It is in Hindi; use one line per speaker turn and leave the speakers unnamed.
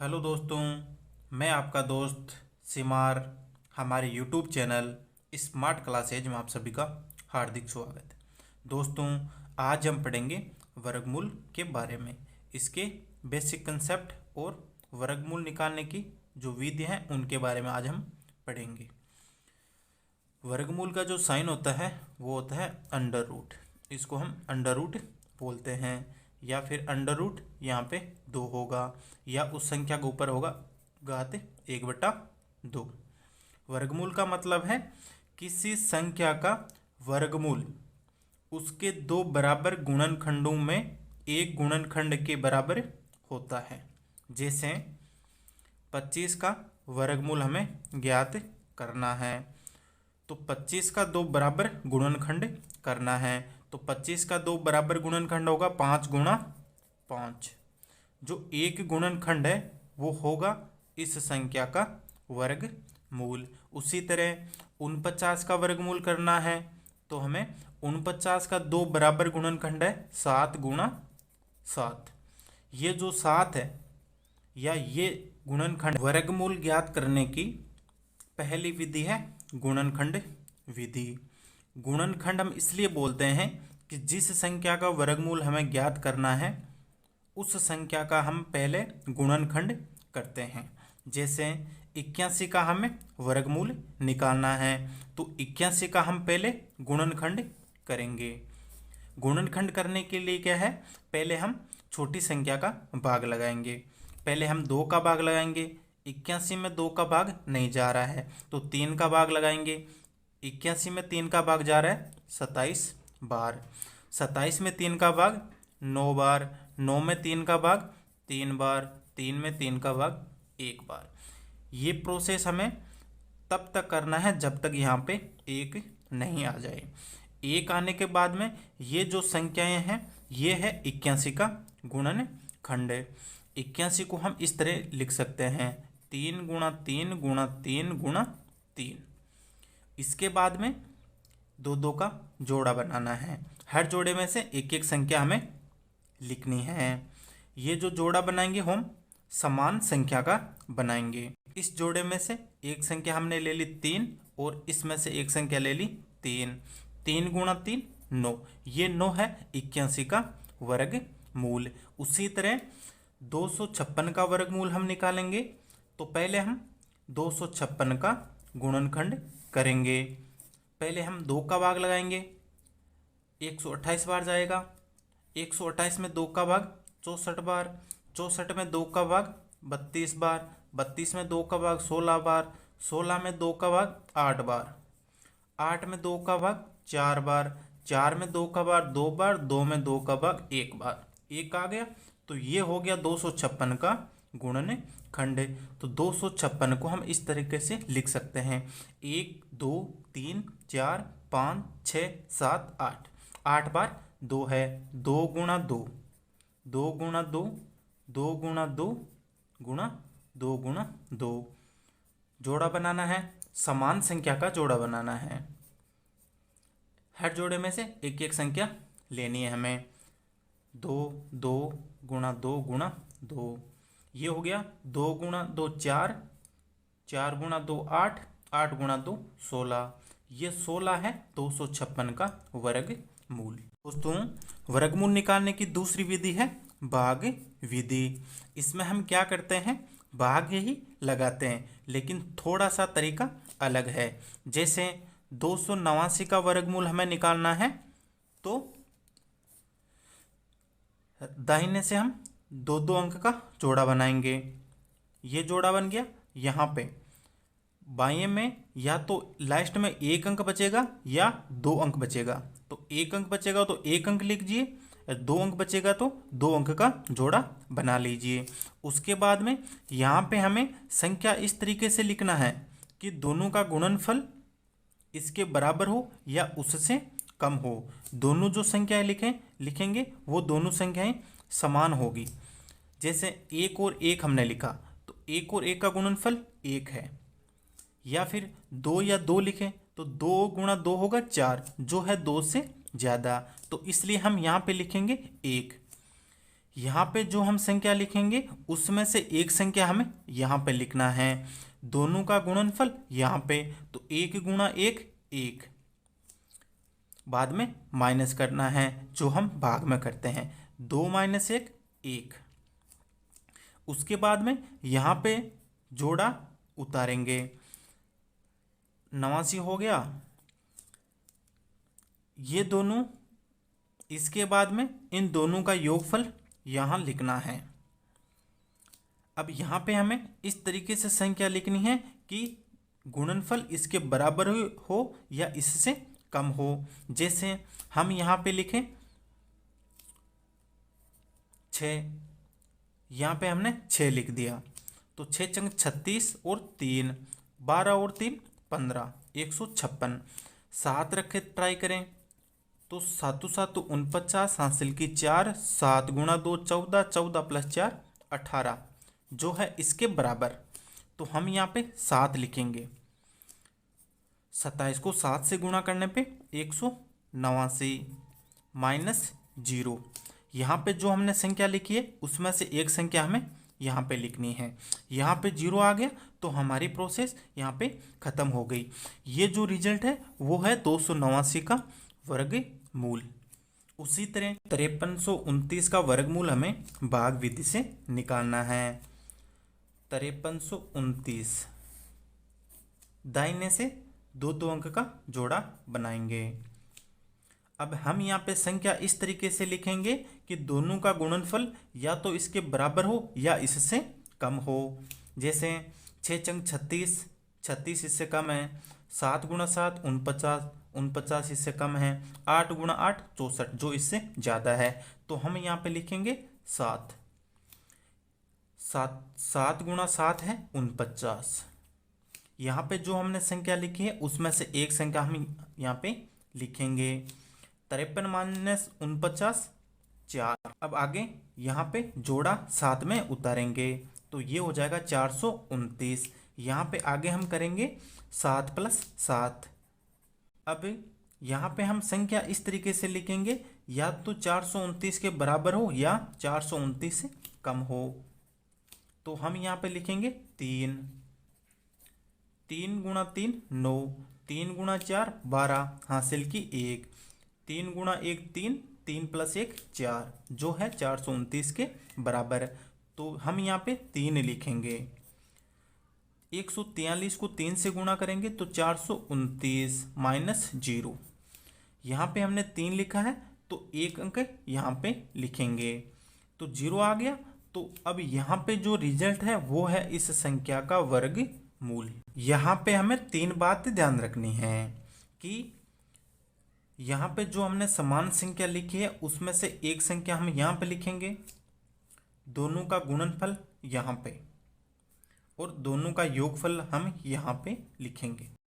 हेलो दोस्तों, मैं आपका दोस्त सिमार। हमारे यूट्यूब चैनल स्मार्ट क्लासेज में आप सभी का हार्दिक स्वागत है। दोस्तों, आज हम पढ़ेंगे वर्गमूल के बारे में, इसके बेसिक कंसेप्ट और वर्गमूल निकालने की जो विधि हैं उनके बारे में आज हम पढ़ेंगे। वर्गमूल का जो साइन होता है वो होता है अंडर रूट। इसको हम अंडर रूट बोलते हैं, या फिर अंडर रूट यहाँ पे 2 होगा, या उस संख्या के ऊपर होगा घात 1/2। वर्गमूल का मतलब है किसी संख्या का वर्गमूल उसके 2 बराबर गुणनखंडों में एक गुणनखंड के बराबर होता है। जैसे 25 का वर्गमूल हमें ज्ञात करना है, तो 25 का 2 बराबर गुणनखंड करना है, तो 25 का 2 बराबर गुणनखंड होगा 5 गुणा 5। जो एक गुणनखंड है वो होगा इस संख्या का वर्गमूल। उसी तरह 49 का वर्गमूल करना है, तो हमें 49 का 2 बराबर गुणनखंड है 7 गुणा 7। ये जो 7 है या ये गुणनखंड, वर्गमूल ज्ञात करने की पहली विधि है गुणनखंड विधि। गुणनखंड हम इसलिए बोलते हैं कि जिस संख्या का वर्गमूल हमें ज्ञात करना है उस संख्या का हम पहले गुणनखंड करते हैं। जैसे 81 का हमें वर्गमूल निकालना है, तो 81 का हम पहले गुणनखंड करेंगे। गुणनखंड करने के लिए क्या है, पहले हम छोटी संख्या का भाग लगाएंगे। पहले हम 2 का भाग लगाएंगे। 81 में 2 का भाग नहीं जा रहा है तो 3 का भाग लगाएंगे। 81 में 3 का भाग जा रहा है 27 बार। 27 में 3 का भाग 9 बार। 9 में 3 का भाग 3 बार। 3 में 3 का भाग 1 बार। ये प्रोसेस हमें तब तक करना है जब तक यहाँ पे 1 नहीं आ जाए। 1 आने के बाद में ये जो संख्याएं हैं ये है 81 का गुणनखंड। 81 को हम इस तरह लिख सकते हैं 3 गुणा 3 गुणा 3 गुणा 3। इसके बाद में 2 का जोड़ा बनाना है। हर जोड़े में से एक एक संख्या हमें लिखनी है। ये जो जोड़ा बनाएंगे हम समान संख्या का बनाएंगे। इस जोड़े में से एक संख्या हमने ले ली 3 और इसमें से एक संख्या ले ली 3। 3 गुणा 3 9। ये 9 है 81 का वर्गमूल। उसी तरह 256 का वर्गमूल हम निकालेंगे, तो पहले हम 256 का गुणनखंड करेंगे। पहले हम 2 का भाग लगाएंगे, 128 बार जाएगा। 128 में 2 का भाग 64 बार। 64 में 2 का भाग 32 बार। 32 में 2 का भाग 16 बार। 16 में 2 का भाग 8 बार। 8 में 2 का भाग 4 बार। 4 में 2 का भाग 2 बार। 2 में 2 का भाग 1 बार। 1 आ गया, तो ये हो गया 256 का गुणनखंड। तो 256 को हम इस तरीके से लिख सकते हैं 1 2 3 4 5 6 7 8। 8 बार 2 है, 2 गुणा 2 2 गुणा 2 2 गुणा 2 गुणा 2 गुणा 2। जोड़ा बनाना है, समान संख्या का जोड़ा बनाना है। हर जोड़े में से एक एक संख्या लेनी है हमें। 2 2 गुणा 2 गुणा 2। ये हो गया 2 गुणा 2 4। 4 गुणा 2 8। 8 गुणा 2 16। ये 16 है 256 का वर्गमूल। दोस्तों, वर्गमूल निकालने की दूसरी विधि है भाग विधि। इसमें हम क्या करते हैं, भाग ही लगाते हैं, लेकिन थोड़ा सा तरीका अलग है। जैसे 289 का वर्गमूल हमें निकालना है, तो दाहिने से हम 2 अंक का जोड़ा बनाएंगे। ये जोड़ा बन गया। यहाँ पे बाएं में या तो लास्ट में 1 अंक बचेगा या 2 अंक बचेगा। तो 1 अंक बचेगा तो 1 अंक लिख लीजिए, 2 अंक बचेगा तो 2 अंक का जोड़ा बना लीजिए। उसके बाद में यहाँ पे हमें संख्या इस तरीके से लिखना है कि दोनों का गुणनफल इसके बराबर हो या उससे कम हो। दोनों जो संख्याएं लिखेंगे वो दोनों संख्याएं समान होगी। जैसे 1 और 1 हमने लिखा, तो 1 और 1 का गुणनफल 1 है। या फिर 2 या 2 लिखें तो 2 गुणा 2 होगा 4, जो है 2 से ज़्यादा, तो इसलिए हम यहाँ पे लिखेंगे 1। यहाँ पे जो हम संख्या लिखेंगे उसमें से एक संख्या हमें यहाँ पे लिखना है, दोनों का गुणनफल यहाँ पे, तो 1 गुणा 1 1, बाद में माइनस करना है जो हम भाग में करते हैं, 2 माइनस 1 1। उसके बाद में यहाँ पे जोड़ा उतारेंगे, 89 हो गया ये दोनों। इसके बाद में इन दोनों का योगफल यहाँ लिखना है। अब यहाँ पे हमें इस तरीके से संख्या लिखनी है कि गुणनफल इसके बराबर हो या इससे कम हो। जैसे हम यहाँ पे लिखें 6, यहाँ पे हमने 6 लिख दिया, तो 6 चंग 36 और 3 12 और 3 15 156। 7 रखे ट्राई करें तो 7 7 49 हासिल की 4, 7 गुणा 2 14, 14 प्लस 4 18 जो है इसके बराबर। तो हम यहाँ पे 7 लिखेंगे, 27 को 7 से गुणा करने पे 189 माइनस 0। यहाँ पे जो हमने संख्या लिखी है उसमें से एक संख्या हमें यहाँ पे लिखनी है। यहाँ पे 0 आ गया तो हमारी प्रोसेस यहाँ पे ख़त्म हो गई। ये जो रिजल्ट है वो है 289 का वर्गमूल। उसी तरह 5329 का वर्गमूल हमें भाग विधि से निकालना है। 5329 दाहिने से दो अंक का जोड़ा बनाएंगे। अब हम यहाँ पे संख्या इस तरीके से लिखेंगे कि दोनों का गुणनफल या तो इसके बराबर हो या इससे कम हो। जैसे 6 चंग 36, 36 इससे कम है, 7 गुणा 7 49, 49 इससे कम है, 8 गुणा 8 64 जो इससे ज़्यादा है। तो हम यहाँ पे लिखेंगे 7, 7 गुणा 7 है 49। यहाँ पे जो हमने संख्या लिखी है उसमें से एक संख्या हम यहाँ पे लिखेंगे, 53 माइनस 49 4। अब आगे यहाँ पे जोड़ा 7 में उतारेंगे तो ये हो जाएगा 429। यहाँ पे आगे हम करेंगे 7 प्लस 7। अब यहाँ पे हम संख्या इस तरीके से लिखेंगे या तो 429 के बराबर हो या 429 से कम हो। तो हम यहाँ पे लिखेंगे 3, 3 गुणा 3 9, 3 गुणा 4 12 हासिल की 1, 3 गुणा 1 3, 3 प्लस 1 4 जो है 429 के बराबर। तो हम यहाँ पे 3 लिखेंगे। 143 को 3 से गुणा करेंगे तो 429 माइनस 0। यहाँ पे हमने 3 लिखा है तो एक अंक यहाँ पे लिखेंगे तो 0 आ गया। तो अब यहाँ पे जो रिजल्ट है वो है इस संख्या का वर्गमूल। यहाँ पे हमें 3 बात ध्यान रखनी है कि यहाँ पे जो हमने समान संख्या लिखी है उसमें से एक संख्या हम यहाँ पे लिखेंगे, दोनों का गुणनफल यहाँ पे और दोनों का योगफल हम यहाँ पे लिखेंगे।